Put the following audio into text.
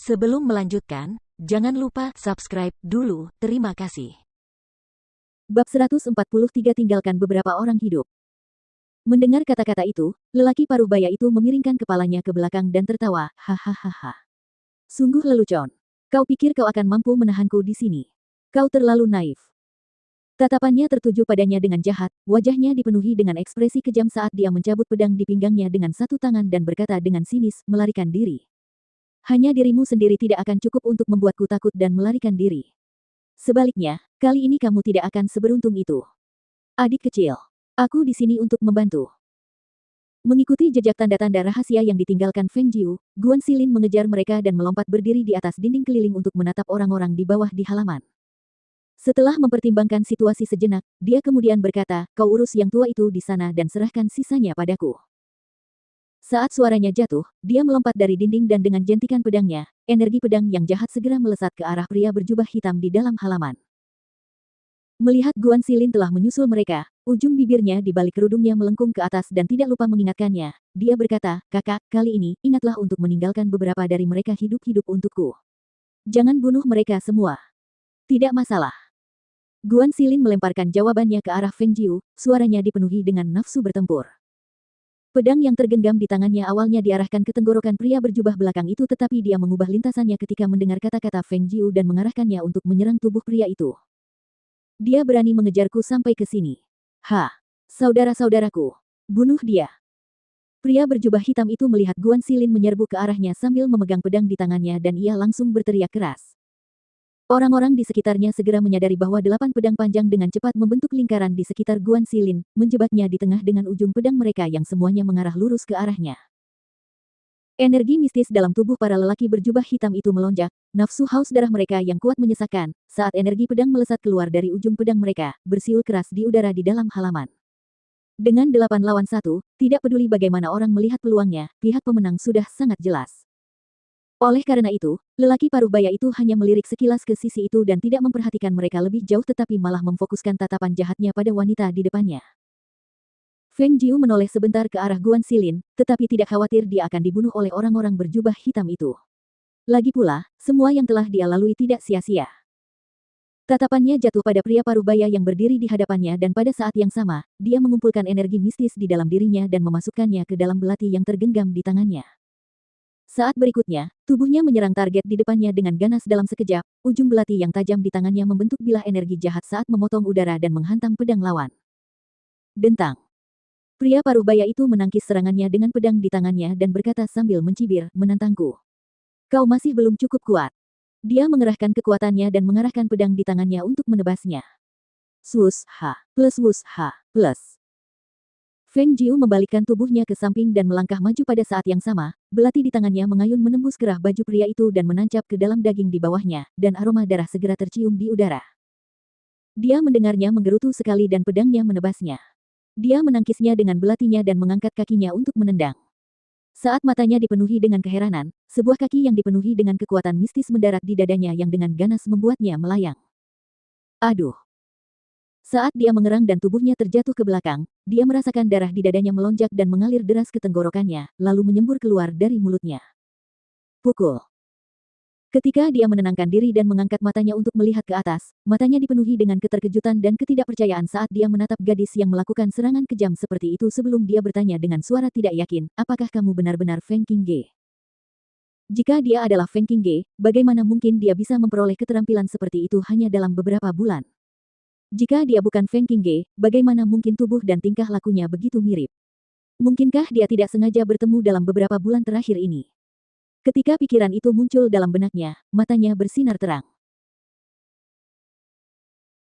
Sebelum melanjutkan, jangan lupa subscribe dulu, terima kasih. Bab 143 tinggalkan beberapa orang hidup. Mendengar kata-kata itu, lelaki paruh baya itu memiringkan kepalanya ke belakang dan tertawa, hahaha. Sungguh lelucon. Kau pikir kau akan mampu menahanku di sini? Kau terlalu naif. Tatapannya tertuju padanya dengan jahat, wajahnya dipenuhi dengan ekspresi kejam saat dia mencabut pedang di pinggangnya dengan satu tangan dan berkata dengan sinis, melarikan diri. Hanya dirimu sendiri tidak akan cukup untuk membuatku takut dan melarikan diri. Sebaliknya, kali ini kamu tidak akan seberuntung itu. Adik kecil, aku di sini untuk membantu. Mengikuti jejak tanda-tanda rahasia yang ditinggalkan Feng Jiu, Guan Xilin mengejar mereka dan melompat berdiri di atas dinding keliling untuk menatap orang-orang di bawah di halaman. Setelah mempertimbangkan situasi sejenak, dia kemudian berkata, kau urus yang tua itu di sana dan serahkan sisanya padaku. Saat suaranya jatuh, dia melompat dari dinding dan dengan jentikan pedangnya, energi pedang yang jahat segera melesat ke arah pria berjubah hitam di dalam halaman. Melihat Guan Xilin telah menyusul mereka, ujung bibirnya di balik kerudungnya melengkung ke atas dan tidak lupa mengingatkannya. Dia berkata, kakak, kali ini, ingatlah untuk meninggalkan beberapa dari mereka hidup-hidup untukku. Jangan bunuh mereka semua. Tidak masalah. Guan Xilin melemparkan jawabannya ke arah Feng Jiu, suaranya dipenuhi dengan nafsu bertempur. Pedang yang tergenggam di tangannya awalnya diarahkan ke tenggorokan pria berjubah belakang itu tetapi dia mengubah lintasannya ketika mendengar kata-kata Feng Jiu dan mengarahkannya untuk menyerang tubuh pria itu. Dia berani mengejarku sampai ke sini. Saudara-saudaraku, bunuh dia. Pria berjubah hitam itu melihat Guan Xilin menyerbu ke arahnya sambil memegang pedang di tangannya dan ia langsung berteriak keras. Orang-orang di sekitarnya segera menyadari bahwa 8 pedang panjang dengan cepat membentuk lingkaran di sekitar Guan Xilin, menjebaknya di tengah dengan ujung pedang mereka yang semuanya mengarah lurus ke arahnya. Energi mistis dalam tubuh para lelaki berjubah hitam itu melonjak, nafsu haus darah mereka yang kuat menyesakkan, saat energi pedang melesat keluar dari ujung pedang mereka, bersiul keras di udara di dalam halaman. Dengan 8 lawan 1, tidak peduli bagaimana orang melihat peluangnya, pihak pemenang sudah sangat jelas. Oleh karena itu, lelaki paruh baya itu hanya melirik sekilas ke sisi itu dan tidak memperhatikan mereka lebih jauh tetapi malah memfokuskan tatapan jahatnya pada wanita di depannya. Feng Jiu menoleh sebentar ke arah Guan Xilin, tetapi tidak khawatir dia akan dibunuh oleh orang-orang berjubah hitam itu. Lagi pula, semua yang telah dia lalui tidak sia-sia. Tatapannya jatuh pada pria paruh baya yang berdiri di hadapannya dan pada saat yang sama, dia mengumpulkan energi mistis di dalam dirinya dan memasukkannya ke dalam belati yang tergenggam di tangannya. Saat berikutnya, tubuhnya menyerang target di depannya dengan ganas dalam sekejap, ujung belati yang tajam di tangannya membentuk bilah energi jahat saat memotong udara dan menghantam pedang lawan. Dentang. Pria paruh baya itu menangkis serangannya dengan pedang di tangannya dan berkata sambil mencibir, menantangku. Kau masih belum cukup kuat. Dia mengerahkan kekuatannya dan mengarahkan pedang di tangannya untuk menebasnya. Swus, ha, plus wus, ha, plus. Feng Jiu membalikkan tubuhnya ke samping dan melangkah maju pada saat yang sama, belati di tangannya mengayun menembus kerah baju pria itu dan menancap ke dalam daging di bawahnya, dan aroma darah segera tercium di udara. Dia mendengarnya menggerutu sekali dan pedangnya menebasnya. Dia menangkisnya dengan belatinya dan mengangkat kakinya untuk menendang. Saat matanya dipenuhi dengan keheranan, sebuah kaki yang dipenuhi dengan kekuatan mistis mendarat di dadanya yang dengan ganas membuatnya melayang. Aduh! Saat dia mengerang dan tubuhnya terjatuh ke belakang, dia merasakan darah di dadanya melonjak dan mengalir deras ke tenggorokannya, lalu menyembur keluar dari mulutnya. Pukul. Ketika dia menenangkan diri dan mengangkat matanya untuk melihat ke atas, matanya dipenuhi dengan keterkejutan dan ketidakpercayaan saat dia menatap gadis yang melakukan serangan kejam seperti itu sebelum dia bertanya dengan suara tidak yakin, apakah kamu benar-benar Feng Qingge? Jika dia adalah Feng Qingge, bagaimana mungkin dia bisa memperoleh keterampilan seperti itu hanya dalam beberapa bulan? Jika dia bukan Feng Qingge, bagaimana mungkin tubuh dan tingkah lakunya begitu mirip? Mungkinkah dia tidak sengaja bertemu dalam beberapa bulan terakhir ini? Ketika pikiran itu muncul dalam benaknya, matanya bersinar terang.